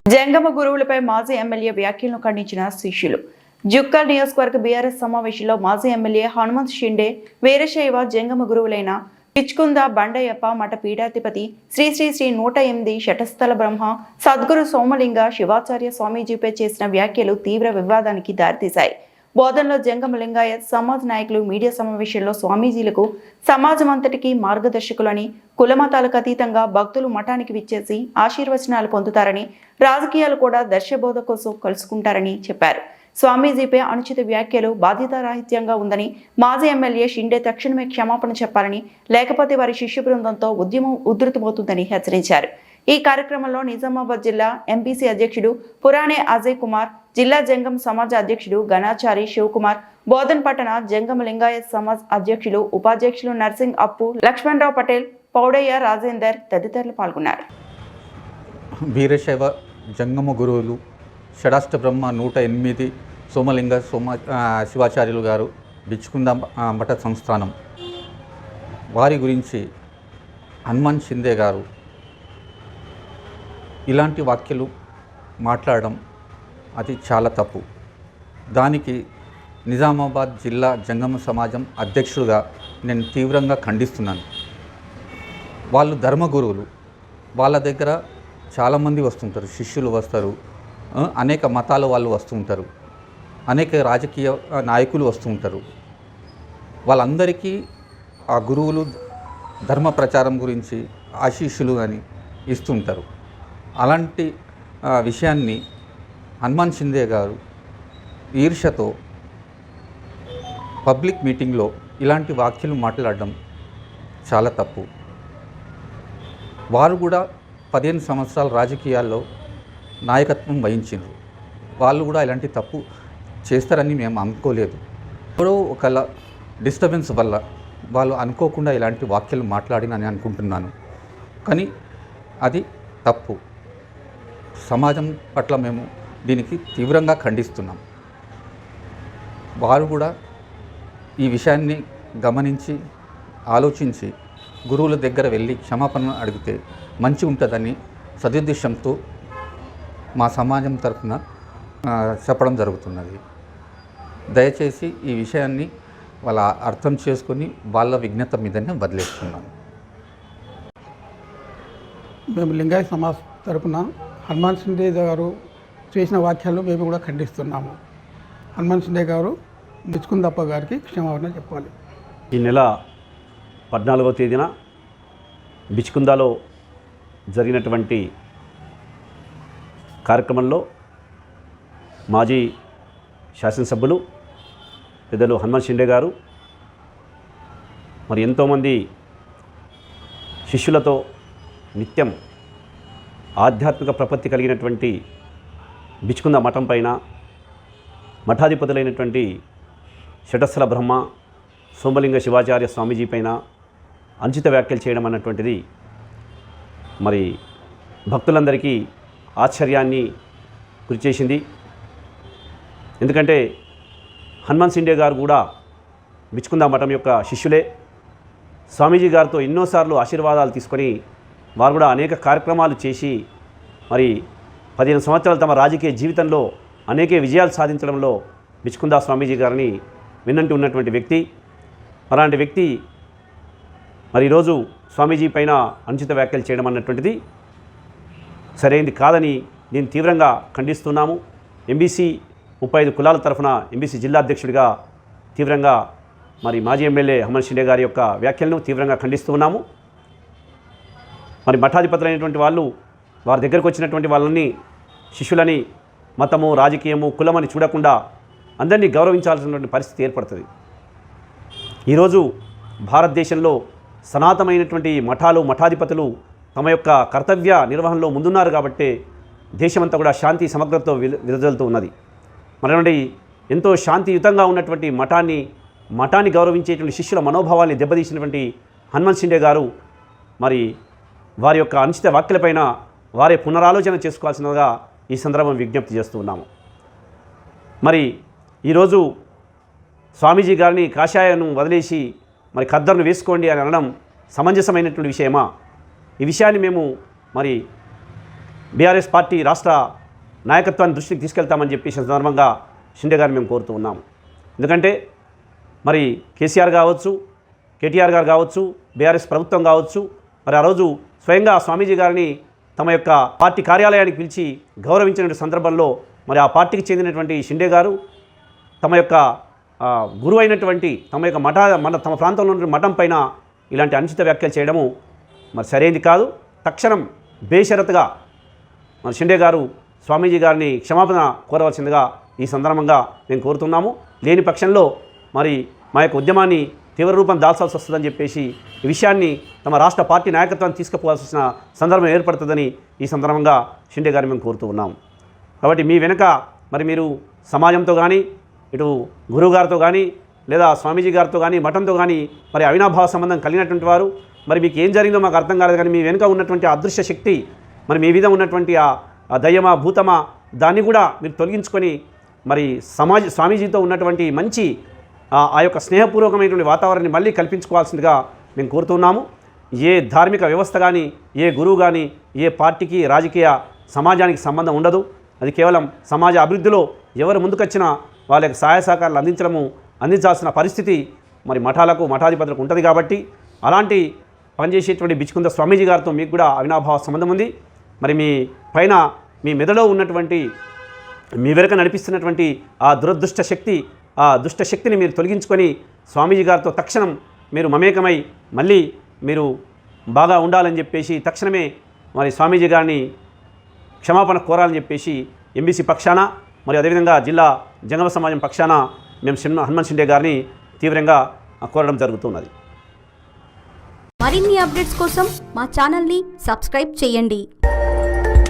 జంగమ గురువులపై మాజీ ఎమ్మెల్యే వ్యాఖ్యలను ఖండించిన శిష్యులు. జుక్కల్ నియోజకవర్గ బీఆర్ఎస్ సమావేశంలో మాజీ ఎమ్మెల్యే హనుమంత్ షిండే, వీరశైవ జంగమ గురువులైన పిచ్కుంద బండయ్యప్ప మఠ పీఠాధిపతి శ్రీ శ్రీ శ్రీ 108 శటస్థల బ్రహ్మ సద్గురు సోమలింగ శివాచార్య స్వామీజీపై చేసిన వ్యాఖ్యలు తీవ్ర వివాదానికి దారితీశాయి. బోధనలో జంగమ లింగాయత్ సమాజ్ నాయకులు మీడియా సమావేశంలో స్వామీజీలకు సమాజమంతటికి మార్గదర్శకులని, కులమతాలకు అతీతంగా భక్తులు మఠానికి విచ్చేసి ఆశీర్వచనాలు పొందుతారని, రాజకీయాలు కూడా దర్శబోధ కోసం కలుసుకుంటారని చెప్పారు. స్వామీజీపై అనుచిత వ్యాఖ్యలు బాధ్యతారాహిత్యంగా ఉందని, మాజీ ఎమ్మెల్యే షిండే తక్షణమే క్షమాపణ చెప్పాలని, లేకపోతే వారి శిష్య బృందంతో ఉద్యమం ఉధృతమవుతుందని హెచ్చరించారు. ఈ కార్యక్రమంలో నిజామాబాద్ జిల్లా ఎంపీసీ అధ్యక్షుడు పురాణే అజయ్ కుమార్, జిల్లా జంగం సమాజ్ అధ్యక్షుడు గణాచారి శివకుమార్, బోధన్ పట్టణ జంగమ లింగాయత్ సమాజ్ అధ్యక్షులు ఉపాధ్యక్షులు నర్సింగ్ అప్పు, లక్ష్మణరావు పటేల్, పౌడయ్య రాజేందర్ తదితరులు పాల్గొన్నారు. వీరశైవ జంగమ గురువులు షడాష్ట బ్రహ్మ 108 సోమలింగ శివాచార్యులు గారు బిచ్చుకుంద మఠ సంస్థానం వారి గురించి హనుమంత్ షిండే గారు ఇలాంటి వాక్యలు మాట్లాడడం అది చాలా తప్పు. దానికి నిజామాబాద్ జిల్లా జంగమ సమాజం అధ్యక్షుడిగా నేను తీవ్రంగా ఖండిస్తున్నాను. వాళ్ళు ధర్మగురువులు, వాళ్ళ దగ్గర చాలామంది వస్తుంటారు, శిష్యులు వస్తారు, అనేక మతాల వాళ్ళు వస్తూ ఉంటారు, అనేక రాజకీయ నాయకులు వస్తూ ఉంటారు. వాళ్ళందరికీ ఆ గురువులు ధర్మ ప్రచారం గురించి ఆశీస్సులు అని ఇస్తుంటారు. అలాంటి విషయాన్ని హనుమంత్ షిండే గారు ఈర్ష్యతో పబ్లిక్ మీటింగ్లో ఇలాంటి వ్యాఖ్యలు మాట్లాడడం చాలా తప్పు. వారు కూడా 15 సంవత్సరాల రాజకీయాల్లో నాయకత్వం వహించారు. వాళ్ళు కూడా ఇలాంటి తప్పు చేస్తారని మేము అనుకోలేదు. ఎప్పుడో ఒకళ్ళ డిస్టర్బెన్స్ వల్ల వాళ్ళు అనుకోకుండా ఇలాంటి వాక్యాలు మాట్లాడినని అనుకుంటున్నాను. కానీ అది తప్పు. సమాజం పట్ల మేము దీనికి తీవ్రంగా ఖండిస్తున్నాం. వారు కూడా ఈ విషయాన్ని గమనించి ఆలోచించి గురువుల దగ్గర వెళ్ళి క్షమాపణ అడిగితే మంచి ఉంటుందని సదుద్దేశంతో మా సమాజం తరఫున చెప్పడం జరుగుతున్నది. దయచేసి ఈ విషయాన్ని వాళ్ళ అర్థం చేసుకొని వాళ్ళ విజ్ఞత మీదనే వదిలేస్తున్నాను. మేము లింగాయత్ సమాజ్ తరఫున హనుమంత్ షిండే గారు చేసిన వాక్యాలు మేము కూడా ఖండిస్తున్నాము. హనుమంత్ షిండే గారు బిచ్కుందప్ప గారికి క్షమాపణ చెప్పాలి. ఈ నెల 14వ తేదీన బిచ్కుందాలో జరిగినటువంటి కార్యక్రమంలో మాజీ శాసనసభ్యులు పెద్దలు హనుమంత్ షిండే గారు మరి ఎంతోమంది శిష్యులతో నిత్యం ఆధ్యాత్మిక ప్రపత్తి కలిగినటువంటి బిచ్కుంద మఠం పైన మఠాధిపతులైనటువంటి శటస్థల బ్రహ్మ సోమలింగ శివాచార్య స్వామీజీ పైన అనుచిత వ్యాఖ్యలు చేయడం అన్నటువంటిది మరి భక్తులందరికీ ఆశ్చర్యాన్ని గురిచేసింది. ఎందుకంటే హనుమంత్ షిండే గారు కూడా బిచ్కుంద మఠం యొక్క శిష్యులే. స్వామీజీ గారితో ఎన్నోసార్లు ఆశీర్వాదాలు తీసుకొని వారు కూడా అనేక కార్యక్రమాలు చేసి మరి 15 సంవత్సరాలు తమ రాజకీయ జీవితంలో అనేక విజయాలు సాధించడంలో బిచ్కుంద స్వామీజీ గారిని విన్నంటి ఉన్నటువంటి వ్యక్తి. అలాంటి వ్యక్తి మరి ఈరోజు స్వామీజీ పైన అనుచిత వ్యాఖ్యలు చేయడం అన్నటువంటిది సరైనది కాదని నేను తీవ్రంగా ఖండిస్తున్నాము. ఎంబీసీ 35 కులాల తరఫున ఎంబీసీ జిల్లా అధ్యక్షుడిగా తీవ్రంగా మరి మాజీ ఎమ్మెల్యే హనుమంత్ షిండే గారి యొక్క వ్యాఖ్యలను తీవ్రంగా ఖండిస్తున్నాము. మరి మఠాధిపతులైనటువంటి వాళ్ళు వారి దగ్గరకు వచ్చినటువంటి వాళ్ళని శిష్యులని మతము, రాజకీయము, కులమని చూడకుండా అందరినీ గౌరవించాల్సినటువంటి పరిస్థితి ఏర్పడుతుంది. ఈరోజు భారతదేశంలో సనాతనమైనటువంటి మఠాలు, మఠాధిపతులు తమ యొక్క కర్తవ్య నిర్వహణలో ముందున్నారు కాబట్టి దేశమంతా కూడా శాంతి సమగ్రతతో విరజల్లుతూ ఉన్నది. మరి ఎంతో శాంతియుతంగా ఉన్నటువంటి మఠాన్ని గౌరవించేటువంటి శిష్యుల మనోభావాన్ని దెబ్బతీసినటువంటి హనుమంత్ షిండే గారు మరి వారి యొక్క అనుచిత వ్యాఖ్యలపైన వారే పునరాలోచన చేసుకోవాల్సినదిగా ఈ సందర్భం విజ్ఞప్తి చేస్తూ ఉన్నాము. మరి ఈరోజు స్వామీజీ గారిని కాషాయాన్ని వదిలేసి మరి ఖద్దరును వేసుకోండి అని అనడం సమంజసమైనటువంటి విషయమా? ఈ విషయాన్ని మేము మరి బీఆర్ఎస్ పార్టీ రాష్ట్ర నాయకత్వాన్ని దృష్టికి తీసుకెళ్తామని చెప్పేసి సందర్భంగా షిండే గారిని మేము కోరుతూ ఉన్నాము. ఎందుకంటే మరి కేసీఆర్ కావచ్చు, కేటీఆర్ గారు కావచ్చు, బీఆర్ఎస్ ప్రభుత్వం కావచ్చు, మరి ఆ రోజు స్వయంగా స్వామీజీ గారిని తమ యొక్క పార్టీ కార్యాలయానికి పిలిచి గౌరవించిన సందర్భంలో మరి ఆ పార్టీకి చెందినటువంటి షిండే గారు తమ యొక్క గురువు అయినటువంటి తమ యొక్క తమ ప్రాంతంలో ఉన్న మఠం పైన ఇలాంటి అనుచిత వ్యాఖ్యలు చేయడము మరి సరైనది కాదు. తక్షణం బేషరతుగా మరి షిండే గారు స్వామీజీ గారిని క్షమాపణ కోరవలసిందిగా ఈ సందర్భంగా మేము కోరుతున్నాము. లేని పక్షంలో మరి మా యొక్క ఉద్యమాన్ని తీవ్ర రూపం దాల్చాల్సి వస్తుందని చెప్పేసి ఈ విషయాన్ని తమ రాష్ట్ర పార్టీ నాయకత్వాన్ని తీసుకుపోవాల్సిన సందర్భం ఏర్పడుతుందని ఈ సందర్భంగా షిండే గారిని మేము కోరుతూ ఉన్నాము. కాబట్టి మీ వెనుక మరి మీరు సమాజంతో కానీ, ఇటు గురువుగారితో కానీ, లేదా స్వామీజీ గారితో కానీ, మఠంతో కానీ మరి అవినాభావ సంబంధం కలిగినటువంటి వారు, మరి మీకు ఏం జరిగిందో మాకు అర్థం కాలేదు, కానీ మీ వెనుక ఉన్నటువంటి అదృశ్య శక్తి, మరి మీ మీద ఉన్నటువంటి ఆ దయ్యమా భూతమా దాన్ని కూడా మీరు తొలగించుకొని మరి స్వామీజీతో ఉన్నటువంటి మంచి ఆ యొక్క స్నేహపూర్వకమైనటువంటి వాతావరణాన్ని మళ్ళీ కల్పించుకోవాల్సిందిగా మేము కోరుతున్నాము. ఏ ధార్మిక వ్యవస్థ కానీ, ఏ గురువు కానీ, ఏ పార్టీకి, రాజకీయ సమాజానికి సంబంధం ఉండదు. అది కేవలం సమాజ అభివృద్ధిలో ఎవరు ముందుకొచ్చినా వాళ్ళకి సహాయ సహకారాలు అందించాల్సిన పరిస్థితి మరి మఠాలకు, మఠాధిపతులకు ఉంటుంది. కాబట్టి అలాంటి పనిచేసేటువంటి బిచ్చుకుంద స్వామీజీ గారితో మీకు కూడా అవినాభావ సంబంధం ఉంది. మరి మీ పైన మీ మెదడులో ఉన్నటువంటి, మీ వెనుక నడిపిస్తున్నటువంటి ఆ దుష్ట శక్తిని మీరు తొలగించుకొని స్వామీజీ గారితో తక్షణం మీరు మమేకమై మళ్ళీ మీరు బాగా ఉండాలని చెప్పేసి తక్షణమే మరి స్వామీజీ గారిని క్షమాపణ కోరాలని చెప్పేసి ఎంబీసీ పక్షాన మరియు అదేవిధంగా జిల్లా జంగమ సమాజం పక్షాన మేము హనుమంత్ షిండే గారిని తీవ్రంగా కోరడం జరుగుతున్నది. మరిన్ని అప్డేట్స్ కోసం మా ఛానల్ని సబ్స్క్రైబ్ చేయండి.